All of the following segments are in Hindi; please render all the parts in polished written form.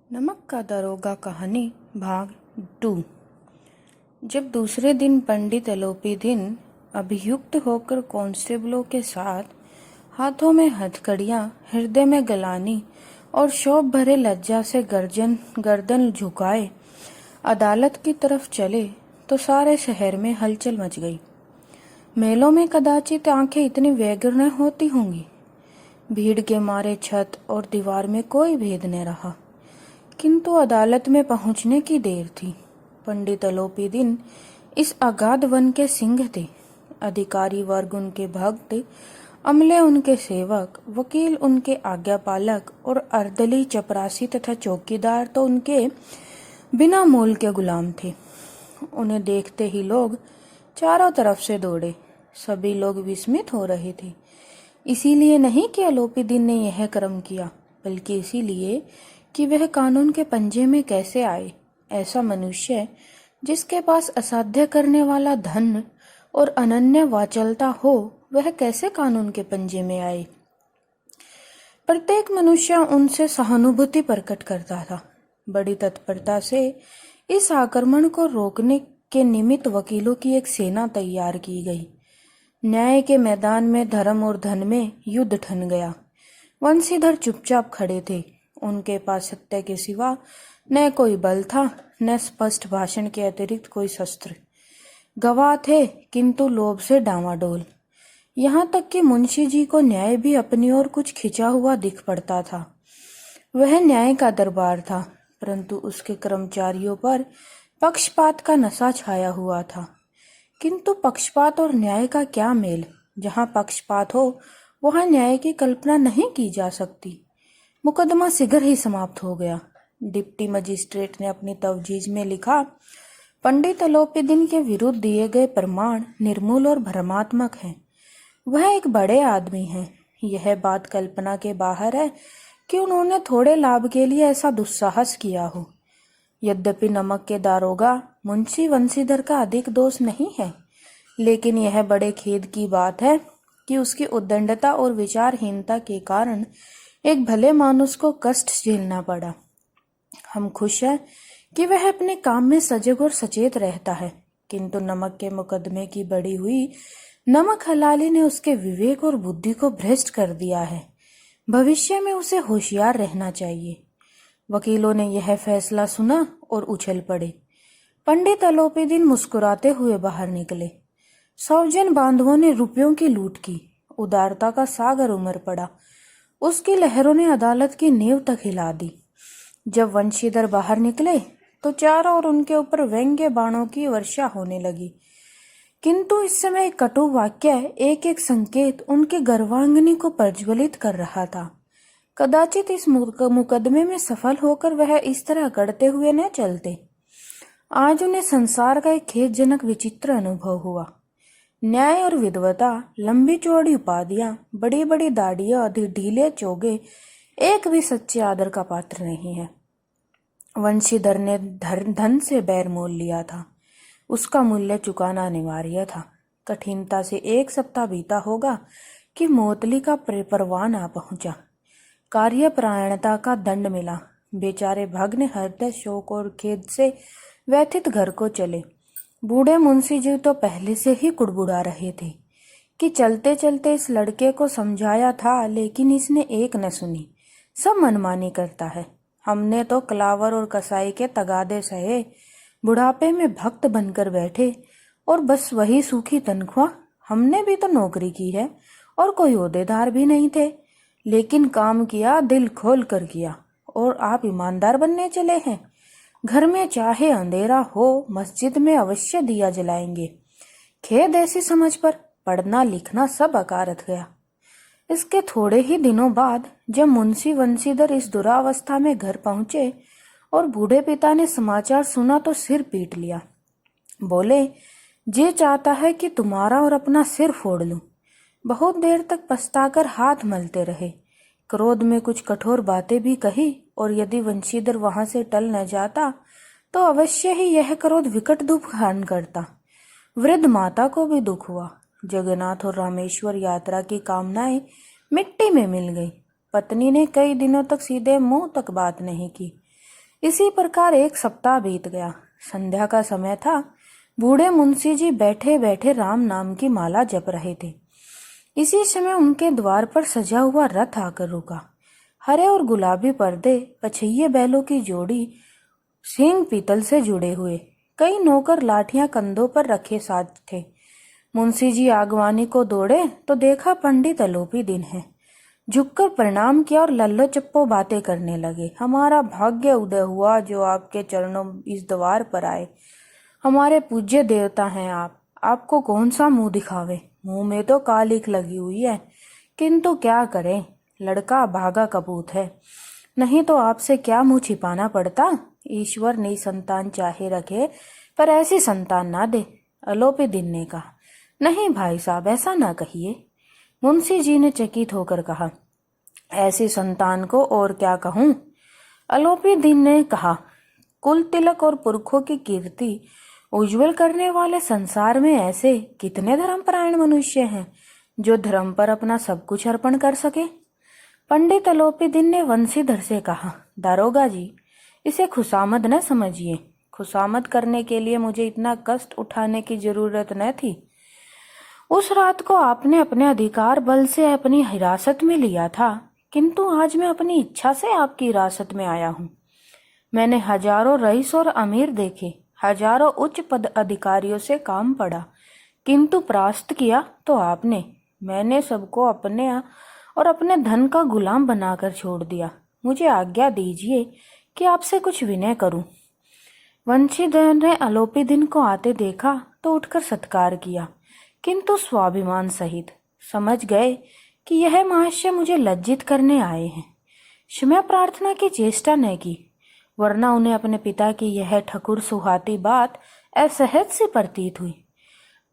नमक का दरोगा कहानी भाग 2। जब दूसरे दिन पंडित अलोपीदीन अभियुक्त होकर कांस्टेबलों के साथ हाथों में हथकड़ियां, हृदय में गलानी और शोभ भरे लज्जा से गर्दन झुकाए अदालत की तरफ चले तो सारे शहर में हलचल मच गई। मेलों में कदाचित आंखें इतनी व्यग्र न होती होंगी। भीड़ के मारे छत और दीवार में कोई भेद न रहा, किंतु अदालत में पहुंचने की देर थी। पंडित अलोपीदीन इस अगाध वन के सिंह थे। अधिकारी वर्ग उनके भक्त, अमले उनके सेवक, वकील उनके आज्ञापालक और अर्दली, चपरासी तथा चौकीदार तो उनके बिना मोल के गुलाम थे। उन्हें देखते ही लोग चारों तरफ से दौड़े। सभी लोग विस्मित हो रहे थे। इसीलिए नहीं कि अलोपीदीन ने यह कर्म किया, बल्कि इसीलिए कि वह कानून के पंजे में कैसे आए। ऐसा मनुष्य जिसके पास असाध्य करने वाला धन और अनन्य वाचालता हो, वह कैसे कानून के पंजे में आए। प्रत्येक मनुष्य उनसे सहानुभूति प्रकट करता था। बड़ी तत्परता से इस आक्रमण को रोकने के निमित्त वकीलों की एक सेना तैयार की गई। न्याय के मैदान में धर्म और धन में युद्ध ठन गया। वंशीधर चुपचाप खड़े थे। उनके पास सत्य के सिवा न कोई बल था, न स्पष्ट भाषण के अतिरिक्त कोई शस्त्र। गवाह थे, किंतु लोभ से डामाडोल। यहाँ तक कि मुंशी जी को न्याय भी अपनी ओर कुछ खिंचा हुआ दिख पड़ता था। वह न्याय का दरबार था, परंतु उसके कर्मचारियों पर पक्षपात का नशा छाया हुआ था। किंतु पक्षपात और न्याय का क्या मेल। जहाँ पक्षपात हो वहाँ न्याय की कल्पना नहीं की जा सकती। मुकदमा शीघ्र ही समाप्त हो गया। डिप्टी मजिस्ट्रेट ने अपनी तवजीज में लिखा, पंडित अलोपीदीन के विरुद्ध दिए गए प्रमाण निर्मूल और भ्रमात्मक हैं। वह एक बड़े आदमी हैं। यह बात कल्पना के बाहर है कि उन्होंने थोड़े लाभ के लिए ऐसा दुस्साहस किया हो। यद्यपि नमक के दारोगा मुंशी वंशीधर का अधिक दोष नहीं है, लेकिन यह बड़े खेद की बात है कि उसकी उद्दंडता और विचारहीनता के कारण एक भले मानुस को कष्ट झेलना पड़ा। हम खुश हैं कि वह अपने काम में सजग और सचेत रहता है, किंतु नमक के मुकदमे की बढ़ी हुई नमक हलाली ने उसके विवेक और बुद्धि को भ्रष्ट कर दिया है। भविष्य में उसे होशियार रहना चाहिए। वकीलों ने यह फैसला सुना और उछल पड़े। पंडित अलोपीदीन मुस्कुराते हुए बाहर निकले। सौजन बांधवों ने रुपयों की लूट की। उदारता का सागर उमड़ पड़ा। उसकी लहरों ने अदालत की नींव तक हिला दी। जब वंशीधर बाहर निकले तो चारों ओर उनके ऊपर व्यंग्य बाणों की वर्षा होने लगी, किंतु इस समय एक कटु वाक्य, एक एक संकेत उनके गर्वांगनी को प्रज्वलित कर रहा था। कदाचित इस मुकदमे में सफल होकर वह इस तरह करते हुए न चलते। आज उन्हें संसार का एक खेदजनक विचित्र अनुभव हुआ। न्याय और विद्वता, लंबी चौड़ी उपाधियां, बड़ी बड़ी दाढ़ियां, ढीले चोगे, एक भी सच्चे आदर का पात्र नहीं है। वंशीधर ने धन से बैर मोल लिया था। उसका मूल्य चुकाना अनिवार्य था। कठिनता से 1 सप्ताह बीता होगा कि मोतली का परवान आ पहुंचा। कार्यपरायणता का दंड मिला। बेचारे भग्न हृदय, शोक और खेद से व्यथित घर को चले। बूढ़े मुंशी जी तो पहले से ही कुड़बुड़ा रहे थे कि चलते चलते इस लड़के को समझाया था, लेकिन इसने एक न सुनी। सब मनमानी करता है। हमने तो कलावर और कसाई के तगादे सहे, बुढ़ापे में भक्त बनकर बैठे और बस वही सूखी तनख्वाह। हमने भी तो नौकरी की है और कोई ओहदेदार भी नहीं थे, लेकिन काम किया, दिल खोल कर किया। और आप ईमानदार बनने चले हैं। घर में चाहे अंधेरा हो, मस्जिद में अवश्य दिया जलाएंगे। खेद ऐसी समझ पर पढ़ना लिखना सब अकारथ गया। इसके थोड़े ही दिनों बाद जब मुंशी वंशीधर इस दुरावस्था में घर पहुंचे और बूढ़े पिता ने समाचार सुना तो सिर पीट लिया। बोले, जे चाहता है कि तुम्हारा और अपना सिर फोड़ लूं। बहुत देर तक पछताकर हाथ मलते रहे। क्रोध में कुछ कठोर बातें भी कही, और यदि वंशीधर वहां से टल न जाता तो अवश्य ही यह क्रोध विकट दुख खान करता। वृद्ध माता को भी दुख हुआ। जगन्नाथ और रामेश्वर यात्रा की कामनाएं मिट्टी में मिल गई। पत्नी ने कई दिनों तक सीधे मुंह तक बात नहीं की। इसी प्रकार एक सप्ताह बीत गया। संध्या का समय था। बूढ़े मुंशी जी बैठे बैठे राम नाम की माला जप रहे थे। इसी समय उनके द्वार पर सजा हुआ रथ आकर रुका। हरे और गुलाबी पर्दे, पछिये बैलों की जोड़ी, सींग पीतल से जुड़े हुए, कई नौकर लाठियां कंधों पर रखे साथ थे। मुंशी जी आगवानी को दौड़े तो देखा पंडित अलोपी दिन है। झुककर प्रणाम किया और लल्लो चप्पो बातें करने लगे। हमारा भाग्य उदय हुआ जो आपके चरणों इस द्वार पर आए। हमारे पूज्य देवता हैं आप, आपको कौन सा मुंह दिखावे। मुंह में तो कालिख लगी हुई है, किंतु क्या करें, लड़का भागा कपूत है, नहीं तो आपसे क्या मुंह छिपाना पड़ता। ईश्वर नई संतान चाहे रखे, पर ऐसी संतान ना दे। अलोपी दिन ने कहा। नहीं भाई साहब, ऐसा ना कहिए। मुंशी जी ने चकित होकर कहा। ऐसी संतान को और क्या कहूं। अलोपी दिन ने कहा। कुल तिलक और पुरखों की कीर्ति उज्जवल करने वाले संसार में ऐसे कितने धर्मपरायण मनुष्य हैं जो धर्म पर अपना सब कुछ अर्पण कर सके। पंडित अलोपी दिन ने वंशीधर से कहा। दारोगा जी, इसे खुशामद न समझिए। खुशामद करने के लिए मुझे इतना कष्ट उठाने की जरूरत न थी। उस रात को आपने अपने अधिकार बल से अपनी हिरासत में लिया था, किंतु आज मैं अपनी इच्छा से आपकी हिरासत में आया हूँ। मैंने हजारों रईस और अमीर देखे, हजारों उच्च पद अधिकारियों से काम पड़ा, किंतु परास्त किया तो आपने। मैंने सबको अपने और अपने धन का गुलाम बनाकर छोड़ दिया। मुझे आज्ञा दीजिए कि आपसे कुछ विनय करूं। वंशीधर ने अलोपी दिन को आते देखा तो उठकर सत्कार किया, किंतु स्वाभिमान सहित। समझ गए कि यह महाशय मुझे लज्जित करने आए हैं। क्षमा प्रार्थना की चेष्टा न की, वरना उन्हें अपने पिता की यह ठकुर सुहाती बात असहज सी प्रतीत हुई।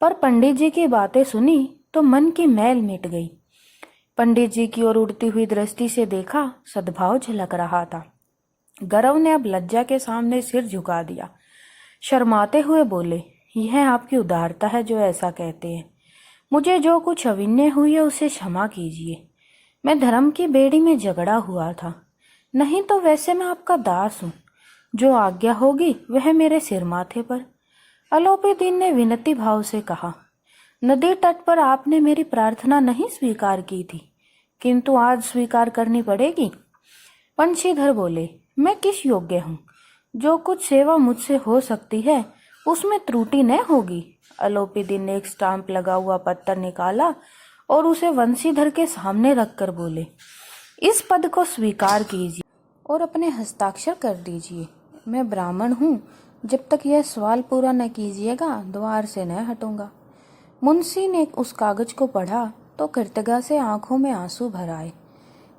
पर पंडित जी की बातें सुनी तो मन की मैल मिट गई। पंडित जी की ओर उड़ती हुई दृष्टि से देखा, सद्भाव झलक रहा था। गौरव ने अब लज्जा के सामने सिर झुका दिया। शर्माते हुए बोले, यह आपकी उदारता है जो ऐसा कहते हैं। मुझे जो कुछ अविन्य हुई है उसे क्षमा कीजिए। मैं धर्म की बेड़ी में झगड़ा हुआ था, नहीं तो वैसे मैं आपका दास हूँ। जो आज्ञा होगी वह मेरे सिर माथे पर। अलोपी दिन ने विनती भाव से कहा। नदी तट पर आपने मेरी प्रार्थना नहीं स्वीकार की थी, किंतु आज स्वीकार करनी पड़ेगी। वंशीधर बोले, मैं किस योग्य हूँ। जो कुछ सेवा मुझसे हो सकती है उसमें त्रुटि न होगी। अलोपी दिन ने एक स्टाम्प लगा हुआ पत्थर निकाला और उसे वंशीधर के सामने रखकर बोले, इस पद को स्वीकार कीजिए और अपने हस्ताक्षर कर दीजिए। मैं ब्राह्मण हूँ, जब तक यह सवाल पूरा न कीजिएगा द्वार से न हटूंगा। मुंशी ने उस कागज को पढ़ा तो कृतज्ञता से आंखों में आंसू भर आए।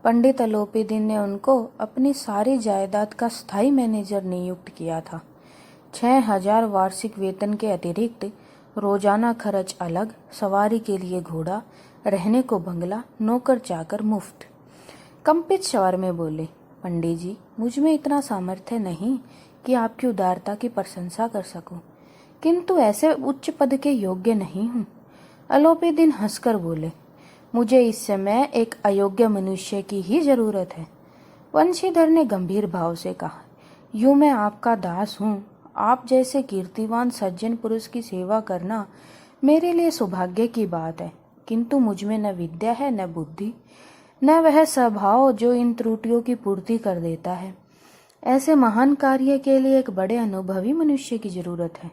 पंडित अलोपी दिन ने उनको अपनी सारी जायदाद का स्थायी मैनेजर नियुक्त किया था। 6,000 वार्षिक वेतन के अतिरिक्त रोजाना खर्च अलग, सवारी के लिए घोड़ा, रहने को बंगला, नौकर चाकर मुफ्त। कंपित स्वर में बोले, पंडित जी, मुझ में इतना सामर्थ्य नहीं कि आपकी उदारता की प्रशंसा कर सकूं, किंतु ऐसे उच्च पद के योग्य नहीं हूँ। अलोपी दिन हंसकर बोले, मुझे इस समय एक अयोग्य मनुष्य की ही जरूरत है। वंशीधर ने गंभीर भाव से कहा, यूं मैं आपका दास हूँ। आप जैसे कीर्तिवान सज्जन पुरुष की सेवा करना मेरे लिए सौभाग्य की बात है, किंतु मुझ में न विद्या है, न बुद्धि, न वह स्वभाव जो इन त्रुटियों की पूर्ति कर देता है। ऐसे महान कार्य के लिए एक बड़े अनुभवी मनुष्य की जरूरत है।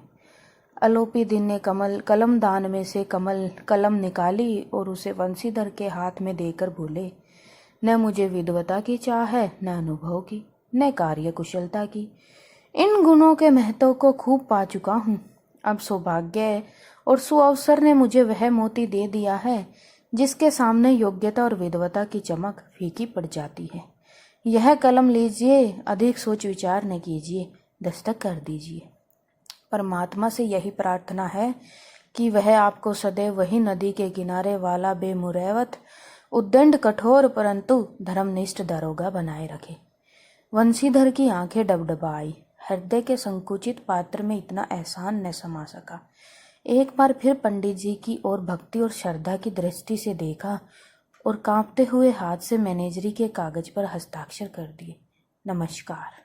अलोपी दिन ने कलम दान में से कलम निकाली और उसे वंशीधर के हाथ में देकर बोले, न मुझे विद्वता की चाह है, न अनुभव की, न कार्य कुशलता की। इन गुणों के महत्व को खूब पा चुका हूँ। अब सौभाग्य और सुअवसर ने मुझे वह मोती दे दिया है जिसके सामने योग्यता और विद्वता की चमक फीकी पड़ जाती है। यह कलम लीजिए, अधिक सोच विचार न कीजिए, दस्तक कर दीजिए। परमात्मा से यही प्रार्थना है कि वह आपको सदैव वही नदी के किनारे वाला बेमुरैवत, उद्दंड, कठोर परंतु धर्मनिष्ठ दारोगा बनाए रखे। वंशीधर की आंखें डबडबाई। हृदय के संकुचित पात्र में इतना एहसान न समा सका। एक बार फिर पंडित जी की ओर भक्ति और श्रद्धा की दृष्टि से देखा और कांपते हुए हाथ से मैनेजरी के कागज पर हस्ताक्षर कर दिए। नमस्कार।